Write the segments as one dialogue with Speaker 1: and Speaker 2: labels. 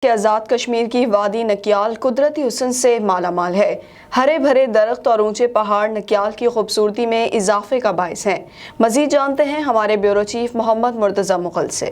Speaker 1: کہ آزاد کشمیر کی وادی نکیال قدرتی حسن سے مالا مال ہے۔ ہرے بھرے درخت اور اونچے پہاڑ نکیال کی خوبصورتی میں اضافے کا باعث ہیں۔ مزید جانتے ہیں ہمارے بیورو چیف محمد مرتضی مغل سے۔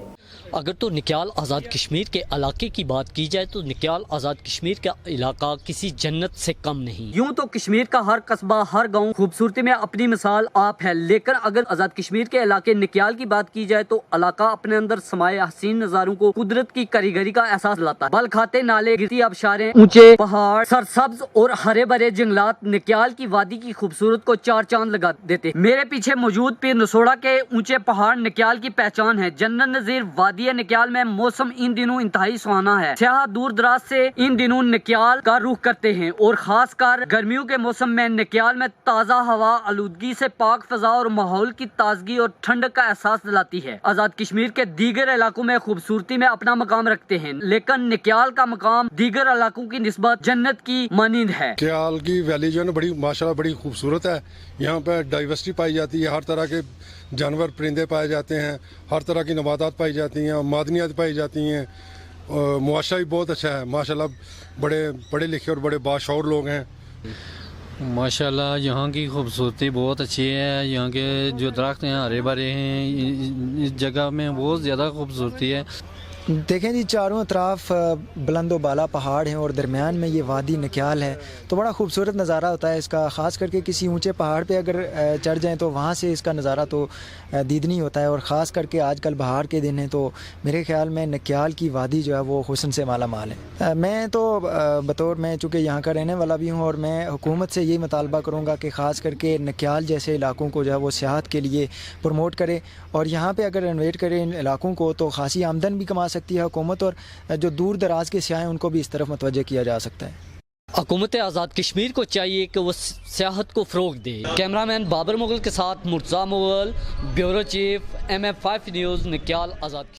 Speaker 2: اگر تو نکیال آزاد کشمیر کے علاقے کی بات کی جائے تو نکیال آزاد کشمیر کا علاقہ کسی جنت سے کم نہیں۔ یوں تو کشمیر کا ہر قصبہ، ہر گاؤں خوبصورتی میں اپنی مثال آپ ہے، لیکن اگر آزاد کشمیر کے علاقے نکیال کی بات کی جائے تو علاقہ اپنے اندر سمائے حسین نظاروں کو قدرت کی کاریگری کا احساس لاتا ہے۔ بل کھاتے نالے، گرتی آبشاریں، اونچے پہاڑ، سرسبز اور ہرے بھرے جنگلات نکیال کی وادی کی خوبصورت کو چار چاند لگا دیتے۔ میرے پیچھے موجود پیر نسوڑا کے اونچے پہاڑ نکیال کی پہچان ہے۔ جنت نظیر وادی نکیال میں موسم ان دنوں انتہائی سہانا ہے۔ سیاح دور دراز سے ان دنوں نکیال کا رخ کرتے ہیں اور خاص کر گرمیوں کے موسم میں نکیال میں تازہ ہوا آلودگی سے پاک فضا اور ماحول کی تازگی اور ٹھنڈک کا احساس دلاتی ہے۔ آزاد کشمیر کے دیگر علاقوں میں خوبصورتی میں اپنا مقام رکھتے ہیں، لیکن نکیال کا مقام دیگر علاقوں کی نسبت جنت کی مانند ہے۔
Speaker 3: نکیال کی ویلی جو ہے نا بڑی ماشاءاللہ بڑی خوبصورت ہے۔ یہاں پہ ڈائیورسٹی پائی جاتی ہے، ہر طرح کے جانور پرندے پائے جاتے ہیں، ہر طرح کی نباتات پائی جاتی ہیں، معدنیات پائی جاتی ہیں۔ معاشرہ بھی بہت اچھا ہے، ماشاءاللہ بڑے پڑھے لکھے اور بڑے باشعور لوگ ہیں۔
Speaker 4: ماشاءاللہ یہاں کی خوبصورتی بہت اچھی ہے۔ یہاں کے جو درخت ہیں ہرے بھرے ہیں، اس جگہ میں بہت زیادہ خوبصورتی ہے۔
Speaker 5: دیکھیں جی، چاروں اطراف بلند و بالا پہاڑ ہیں اور درمیان میں یہ وادی نکیال ہے، تو بڑا خوبصورت نظارہ ہوتا ہے اس کا۔ خاص کر کے کسی اونچے پہاڑ پہ اگر چڑھ جائیں تو وہاں سے اس کا نظارہ تو دیدنی ہوتا ہے، اور خاص کر کے آج کل بہار کے دن ہیں تو میرے خیال میں نکیال کی وادی جو ہے وہ حسن سے مالا مال ہے۔ میں تو میں چونکہ یہاں کا رہنے والا بھی ہوں، اور میں حکومت سے یہی مطالبہ کروں گا کہ خاص کر کے نکیال جیسے علاقوں کو جو ہے وہ سیاحت کے لیے پروموٹ کرے، اور یہاں پہ اگر رینویٹ کرے ان علاقوں کو تو خاصی آمدن بھی کما سکتی ہے حکومت، اور جو دور دراز کے سیاح ہیں ان کو بھی اس طرف متوجہ کیا جا سکتا ہے۔
Speaker 2: حکومت آزاد کشمیر کو چاہیے کہ وہ سیاحت کو فروغ دے۔ کیمرہ مین بابر مغل کے ساتھ Murtaza Mughal, bureau chief, MM5 news, Nakyal Azad Kashmir.